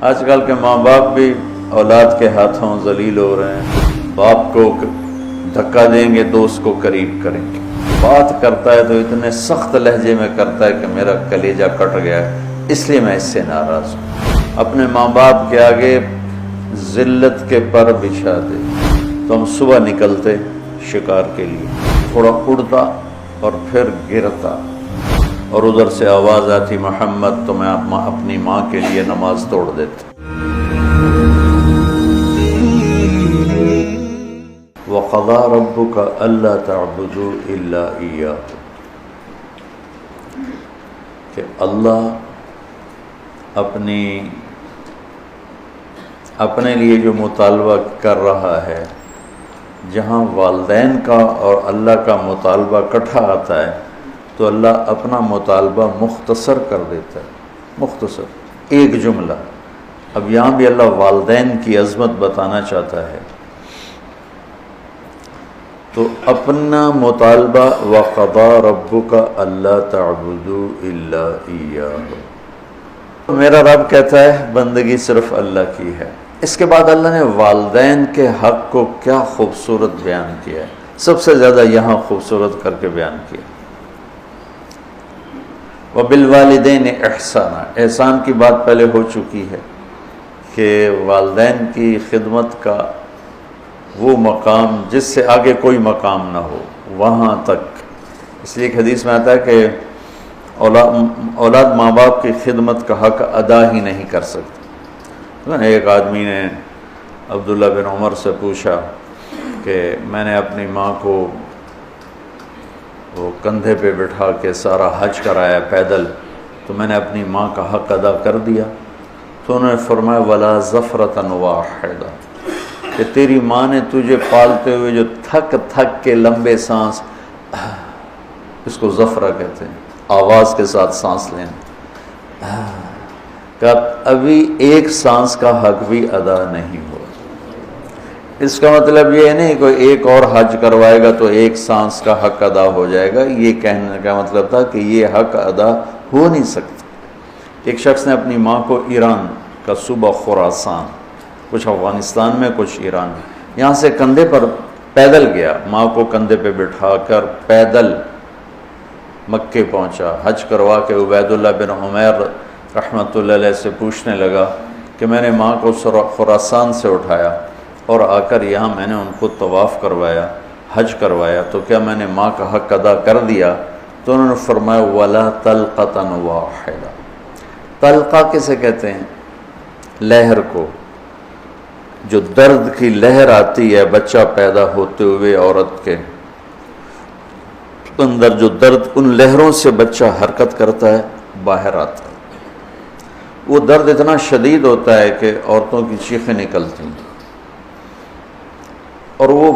آج کل کے ماں باپ بھی اولاد کے ہاتھوں ذلیل ہو رہے ہیں، باپ کو دھکا دیں گے دوست کو قریب کریں گے، بات کرتا ہے تو اتنے سخت لہجے میں کرتا ہے کہ میرا کلیجہ کٹ گیا ہے، اس لیے میں اس سے ناراض ہوں۔ اپنے ماں باپ کے آگے ذلت کے پر بچھا دے تو ہم صبح نکلتے شکار کے لیے، تھوڑا اڑتا اور پھر گرتا، اور ادھر سے آواز آتی محمد، تو میں اپنی ماں کے لیے نماز توڑ دیتا۔ وَقَضَىٰ رَبُّكَ أَلَّا تَعْبُدُوا إِلَّا إِيَّاهُ، کہ اللہ اپنے لیے جو مطالبہ کر رہا ہے، جہاں والدین کا اور اللہ کا مطالبہ کٹھا آتا ہے تو اللہ اپنا مطالبہ مختصر کر دیتا ہے، مختصر ایک جملہ۔ اب یہاں بھی اللہ والدین کی عظمت بتانا چاہتا ہے تو اپنا مطالبہ وَقَضَىٰ رَبُّكَ أَلَّا تَعْبُدُوا إِلَّا إِيَّاهُ، میرا رب کہتا ہے بندگی صرف اللہ کی ہے۔ اس کے بعد اللہ نے والدین کے حق کو کیا خوبصورت بیان کیا ہے، سب سے زیادہ یہاں خوبصورت کر کے بیان کیا۔ وَبِالْوَالِدَيْنِ إِحْسَانًا، احسان کی بات پہلے ہو چکی ہے کہ والدین کی خدمت کا وہ مقام جس سے آگے کوئی مقام نہ ہو، وہاں تک۔ اس لیے ایک حدیث میں آتا ہے کہ اولاد ماں باپ کی خدمت کا حق ادا ہی نہیں کر سکتی۔ ایک آدمی نے عبداللہ بن عمر سے پوچھا کہ میں نے اپنی ماں کو وہ کندھے پہ بٹھا کے سارا حج کرایا پیدل، تو میں نے اپنی ماں کا حق ادا کر دیا؟ تو انہوں نے فرمایا وَلَا زَفْرَةً وَاحِدَةً، کہ تیری ماں نے تجھے پالتے ہوئے جو تھک تھک کے لمبے سانس، اس کو زفرہ کہتے ہیں، آواز کے ساتھ سانس لینا، کہ ابھی ایک سانس کا حق بھی ادا نہیں ہوا۔ اس کا مطلب یہ نہیں کوئی ایک اور حج کروائے گا تو ایک سانس کا حق ادا ہو جائے گا، یہ کہنے کا مطلب تھا کہ یہ حق ادا ہو نہیں سکتا۔ ایک شخص نے اپنی ماں کو ایران کا صوبہ خراسان، کچھ افغانستان میں کچھ ایران میں، یہاں سے کندھے پر پیدل گیا، ماں کو کندھے پہ بٹھا کر پیدل مکے پہنچا، حج کروا کے عبید اللہ بن عمیر رحمۃ اللہ علیہ سے پوچھنے لگا کہ میں نے ماں کو خراسان سے اٹھایا اور آ کر یہاں میں نے ان کو طواف کروایا، حج کروایا، تو کیا میں نے ماں کا حق ادا کر دیا؟ تو انہوں نے فرمایا وَلَا طَلْقَةً وَاحِدَةً۔ طلقہ کسے کہتے ہیں؟ لہر کو، جو درد کی لہر آتی ہے بچہ پیدا ہوتے ہوئے عورت کے اندر، جو درد، ان لہروں سے بچہ حرکت کرتا ہے، باہر آتا ہے، وہ درد اتنا شدید ہوتا ہے کہ عورتوں کی چیخیں نکلتی ہیں، اور وہ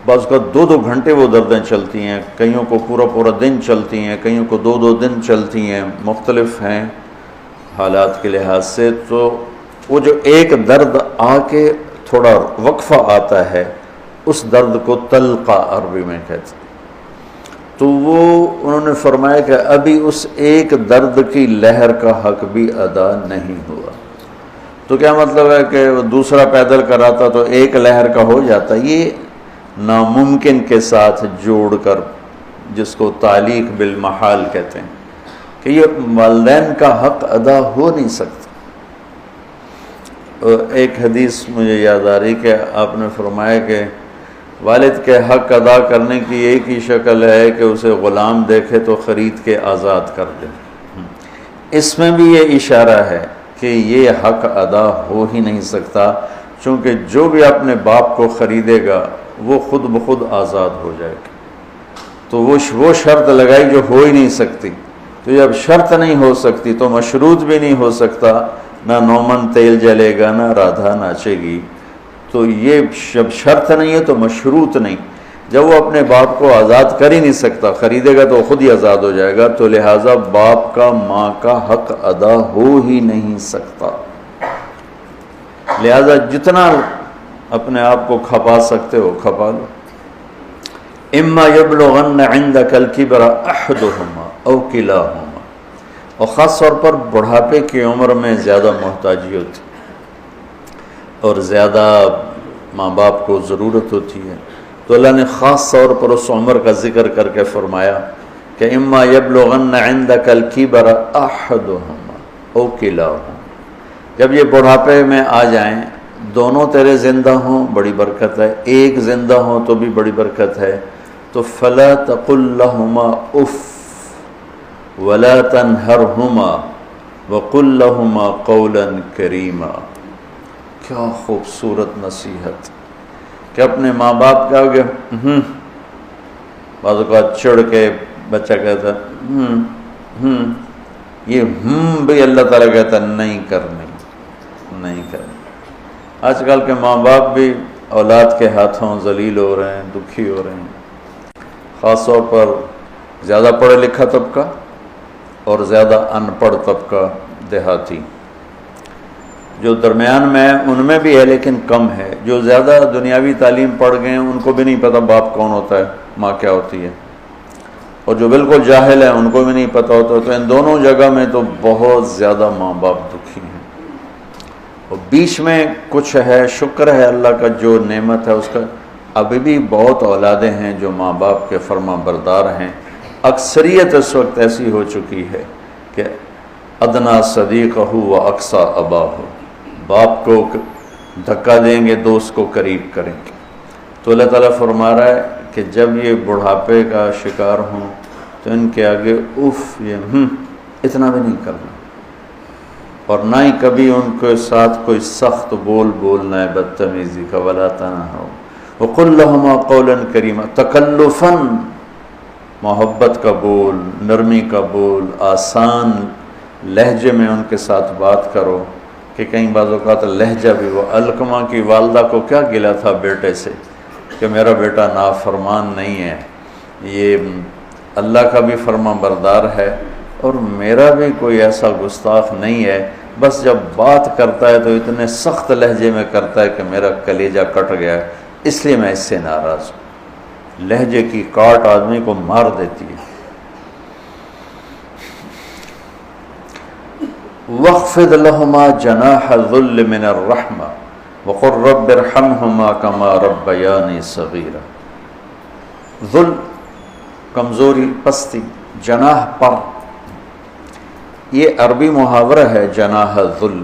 بعض کا 2 گھنٹے وہ دردیں چلتی ہیں، کئیوں کو پورا دن چلتی ہیں، کئیوں کو 2 دن چلتی ہیں، مختلف ہیں حالات کے لحاظ سے۔ تو وہ جو ایک درد آ کے تھوڑا وقفہ آتا ہے، اس درد کو طلقہ عربی میں کہتے ہیں۔ تو وہ انہوں نے فرمایا کہ ابھی اس ایک درد کی لہر کا حق بھی ادا نہیں ہوا۔ تو کیا مطلب ہے کہ دوسرا پیدل کراتا تو ایک لہر کا ہو جاتا؟ یہ ناممکن کے ساتھ جوڑ کر، جس کو تعلیق بالمحال کہتے ہیں، کہ یہ والدین کا حق ادا ہو نہیں سکتا۔ ایک حدیث مجھے یاد آ رہی کہ آپ نے فرمایا کہ والد کے حق ادا کرنے کی ایک ہی شکل ہے کہ اسے غلام دیکھے تو خرید کے آزاد کر دے۔ اس میں بھی یہ اشارہ ہے کہ یہ حق ادا ہو ہی نہیں سکتا، چونکہ جو بھی اپنے باپ کو خریدے گا وہ خود بخود آزاد ہو جائے گا۔ تو وہ شرط لگائی جو ہو ہی نہیں سکتی، تو جب شرط نہیں ہو سکتی تو مشروط بھی نہیں ہو سکتا، نہ نومن تیل جلے گا، نہ رادھا ناچے گی۔ تو یہ جب شرط نہیں ہے تو مشروط نہیں، جب وہ اپنے باپ کو آزاد کر ہی نہیں سکتا، خریدے گا تو خود ہی آزاد ہو جائے گا، تو لہٰذا باپ کا ماں کا حق ادا ہو ہی نہیں سکتا۔ لہٰذا جتنا اپنے آپ کو کھپا سکتے ہو کھپا لو۔ اما یبلغن عندک الکبر احدہما او کلاہما، اور خاص طور پر بڑھاپے کی عمر میں زیادہ محتاجی ہوتی اور زیادہ ماں باپ کو ضرورت ہوتی ہے، تو اللہ نے خاص طور پر اس عمر کا ذکر کر کے فرمایا کہ اما یبلغن عندک الکبر احدہما او کلاہما، جب یہ بڑھاپے میں آ جائیں، دونوں تیرے زندہ ہوں بڑی برکت ہے، ایک زندہ ہوں تو بھی بڑی برکت ہے، تو فلا تقل لہما اف ولا تنہرہما وقل لہما قولا کریما۔ کیا خوبصورت نصیحت کہ اپنے ماں باپ کے آگے بعض اوقات چڑھ کے بچہ کہتا یہ بھی اللہ تعالیٰ کہتا نہیں کرنی۔ آج کل کے ماں باپ بھی اولاد کے ہاتھوں ذلیل ہو رہے ہیں، دکھی ہو رہے ہیں، خاص طور پر زیادہ پڑھا لکھا طبقہ اور زیادہ ان پڑھ طبقہ دیہاتی، جو درمیان میں ان میں بھی ہے لیکن کم ہے۔ جو زیادہ دنیاوی تعلیم پڑھ گئے ہیں ان کو بھی نہیں پتہ باپ کون ہوتا ہے، ماں کیا ہوتی ہے، اور جو بالکل جاہل ہیں ان کو بھی نہیں پتہ ہوتا، تو ان دونوں جگہ میں تو بہت زیادہ ماں باپ دکھی ہیں۔ اور بیچ میں کچھ ہے، شکر ہے اللہ کا جو نعمت ہے اس کا، ابھی بھی بہت اولادیں ہیں جو ماں باپ کے فرما بردار ہیں۔ اکثریت اس وقت ایسی ہو چکی ہے کہ ادنا صدیقہ و اقصی اباہ، باپ کو دھکا دیں گے دوست کو قریب کریں گے۔ تو اللہ تعالیٰ فرما رہا ہے کہ جب یہ بڑھاپے کا شکار ہوں تو ان کے آگے اف یہ اتنا بھی نہیں کرنا، اور نہ ہی کبھی ان کے ساتھ کوئی سخت بول بولنا ہے بدتمیزی کا، ولا تنہرہما وقل لہما قولا کریما، تکلفاً محبت کا بول، نرمی کا بول، آسان لہجے میں ان کے ساتھ بات کرو، کہ کئی بعض اوقات لہجہ بھی، وہ علقمہ کی والدہ کو کیا گلا تھا بیٹے سے کہ میرا بیٹا نافرمان نہیں ہے، یہ اللہ کا بھی فرما بردار ہے اور میرا بھی کوئی ایسا گستاخ نہیں ہے، بس جب بات کرتا ہے تو اتنے سخت لہجے میں کرتا ہے کہ میرا کلیجہ کٹ گیا ہے، اس لیے میں اس سے ناراض ہوں۔ لہجے کی کاٹ آدمی کو مار دیتی ہے۔ وَاخْفِضْ لَهُمَا جَنَاحَ الذُّلِّ مِنَ الرَّحْمَةِ وَقُلْ رَبِّ ارْحَمْهُمَا كَمَا رَبَّيَانِي صَغِيرًا۔ ذل، کمزوری، پستی، جناح پر، یہ عربی محاورہ ہے جناح الذل،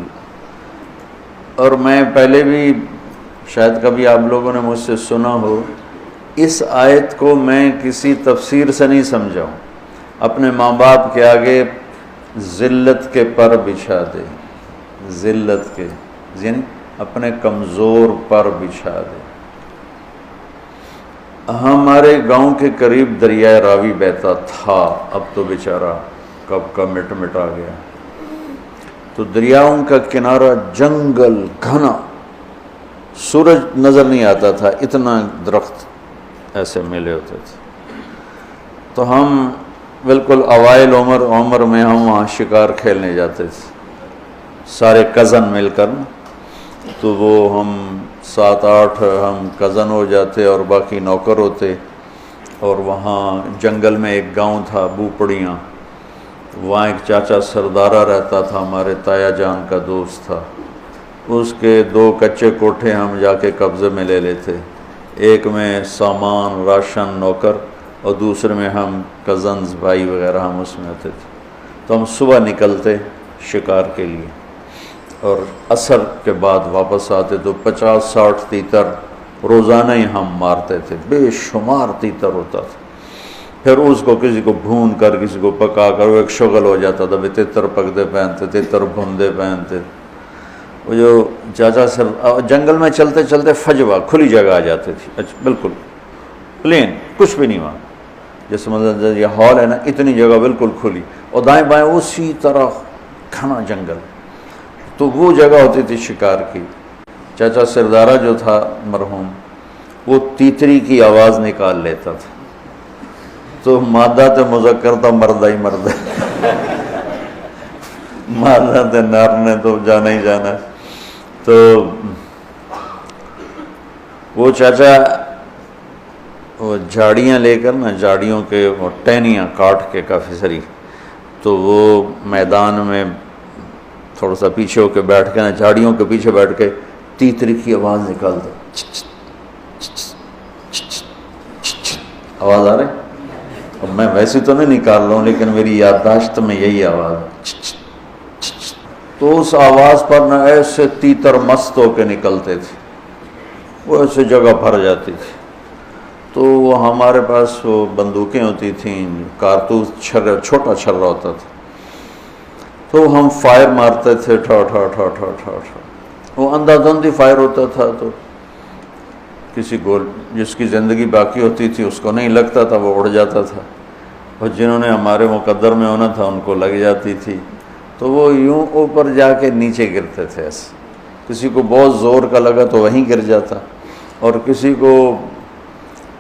اور میں پہلے بھی شاید کبھی آپ لوگوں نے مجھ سے سنا ہو، اس آیت کو میں کسی تفسیر سے نہیں سمجھا ہوں۔ اپنے ماں باپ کے آگے ذلت کے پر بچھا دے، ذلت کے یعنی اپنے کمزور پر بچھا دے۔ ہمارے گاؤں کے قریب دریائے راوی بہتا تھا، اب تو بیچارہ کب کا مٹا گیا۔ تو دریاؤں کا کنارہ جنگل گھنا، سورج نظر نہیں آتا تھا، اتنا درخت ایسے ملے ہوتے تھے۔ تو ہم بالکل اوائل عمر میں ہم وہاں شکار کھیلنے جاتے تھے، سارے کزن مل کر، تو وہ ہم 7-8 ہم کزن ہو جاتے اور باقی نوکر ہوتے، اور وہاں جنگل میں ایک گاؤں تھا بوپڑیاں، وہاں ایک چاچا سردارہ رہتا تھا، ہمارے تایا جان کا دوست تھا، اس کے 2 کچے کوٹھے ہم جا کے قبضے میں لے لیتے، ایک میں سامان راشن نوکر اور دوسرے میں ہم کزنز بھائی وغیرہ ہم اس میں آتے تھے۔ تو ہم صبح نکلتے شکار کے لیے اور عصر کے بعد واپس آتے، تو 50-60 تیتر روزانہ ہی ہم مارتے تھے، بے شمار تیتر ہوتا تھا۔ پھر اس کو کسی کو بھون کر کسی کو پکا کر وہ ایک شغل ہو جاتا تھا، تیتر پکتے پہنتے، تیتر بھوندے پہنتے۔ وہ جو چاچا سر جنگل میں چلتے چلتے فجوہ کھلی جگہ آ جاتی تھی، اچھا بالکل پلین، کچھ بھی نہیں وہاں، جیسے مطلب یہ ہال ہے نا، اتنی جگہ بالکل کھلی، اور دائیں بائیں اسی طرح گھنا جنگل، تو وہ جگہ ہوتی تھی شکار کی۔ چاچا سردارہ جو تھا مرحوم، وہ تیتری کی آواز نکال لیتا تھا، تو مادہ تے مذکر تھا، مردہ ہی مردہ، مادہ تے نر نے تو جانا ہی جانا۔ تو وہ چاچا وہ جھاڑیاں لے کر نا، جھاڑیوں کے وہ ٹہنیاں کاٹ کے کافی ساری، تو وہ میدان میں تھوڑا سا پیچھے ہو کے بیٹھ کے نا، جھاڑیوں کے پیچھے بیٹھ کے تیتری کی آواز نکالتا، آواز آ رہی؟ اب میں ویسے تو نہیں نکال رہا ہوں لیکن میری یادداشت میں یہی آواز ہے۔ تو اس آواز پر نہ ایسے تیتر مست ہو کے نکلتے تھے، وہ ایسے جگہ بھر جاتی تھی۔ تو وہ ہمارے پاس وہ بندوقیں ہوتی تھیں، کارتوس چھوٹا چھرا ہوتا تھا، تو ہم فائر مارتے تھے، ٹھا ٹھا ٹھا ٹھا ٹھا ٹھا، وہ اندھا دھند فائر ہوتا تھا، تو کسی کو جس کی زندگی باقی ہوتی تھی اس کو نہیں لگتا تھا، وہ اڑ جاتا تھا، اور جنہوں نے ہمارے مقدر میں ہونا تھا ان کو لگ جاتی تھی، تو وہ یوں اوپر جا کے نیچے گرتے تھے ایسے، کسی کو بہت زور کا لگا تو وہیں گر جاتا، اور کسی کو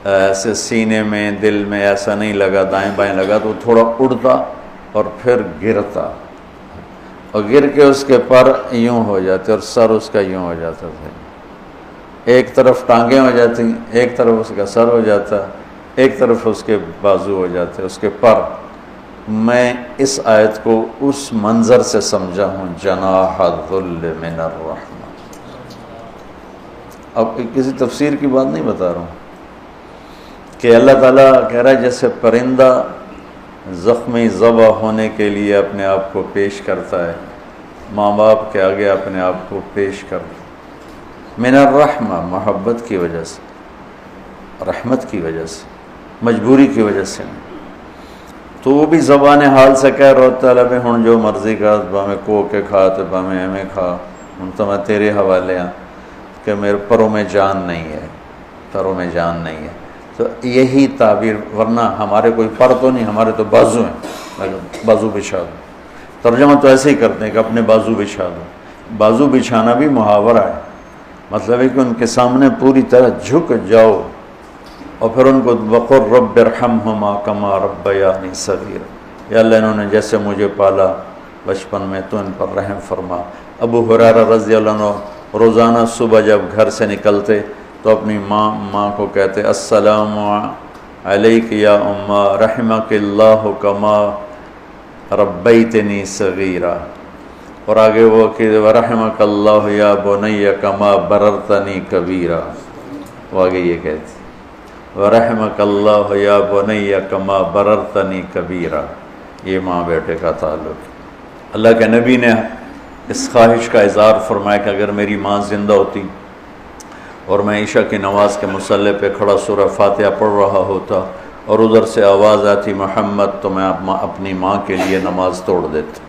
ایسے سینے میں دل میں ایسا نہیں لگا، دائیں بائیں لگا تو تھوڑا اڑتا اور پھر گرتا، اور گر کے اس کے پر یوں ہو جاتے اور سر اس کا یوں ہو جاتا تھا، ایک طرف ٹانگیں ہو جاتی، ایک طرف اس کا سر ہو جاتا، ایک طرف اس کے بازو ہو جاتے، اس کے پر۔ میں اس آیت کو اس منظر سے سمجھا ہوں، جناح الذل من الرحمہ۔ اب کسی تفسیر کی بات نہیں بتا رہا ہوں کہ اللہ تعالیٰ کہہ رہا ہے جیسے پرندہ زخمی ذبح ہونے کے لیے اپنے آپ کو پیش کرتا ہے، ماں باپ کے آگے اپنے آپ کو پیش کرتا، من الرحمہ، محبت کی وجہ سے، رحمت کی وجہ سے، مجبوری کی وجہ سے، تو وہ بھی زبان حال سے کہہ رہا ہوتا ہے ہن جو مرضی کا بامیں کو کے کھا تو بامیں ایویں کھا، ہن تو میں تیرے حوالے ہاں کہ میرے پروں میں جان نہیں ہے، پروں میں جان نہیں ہے۔ تو یہی تعبیر، ورنہ ہمارے کوئی پر تو نہیں، ہمارے تو بازو ہیں، بازو بچھا دو، ترجمہ تو ایسے ہی کرتے ہیں کہ اپنے بازو بچھا دو۔ بازو بچھانا بھی محاورہ ہے، مطلب ہے کہ ان کے سامنے پوری طرح جھک جاؤ، اور پھر ان کو وقر رب ارحمہما کما ربیانی صغیرا، یا اللہ انہوں نے جیسے مجھے پالا بچپن میں تو ان پر رحم فرما۔ ابو ہریرہ رضی اللہ عنہ روزانہ صبح جب گھر سے نکلتے تو اپنی ماں کو کہتے السلام علیک یا اماں رحمک اللہ کما ربیتنی صغیرا، اور آگے وہ کہ ورحمک اللہ یا بنی کما بررتنی کبیرا، وہ آگے یہ کہتی ورحمک اللہ یا بنی کما بررتنی کبیرا، یہ ماں بیٹے کا تعلق۔ اللہ کے نبی نے اس خواہش کا اظہار فرمایا کہ اگر میری ماں زندہ ہوتی اور میں عشاء کی نماز کے مصلی پہ کھڑا سورہ فاتحہ پڑھ رہا ہوتا اور ادھر سے آواز آتی محمد، تو میں اپنی ماں کے لیے نماز توڑ دیتا۔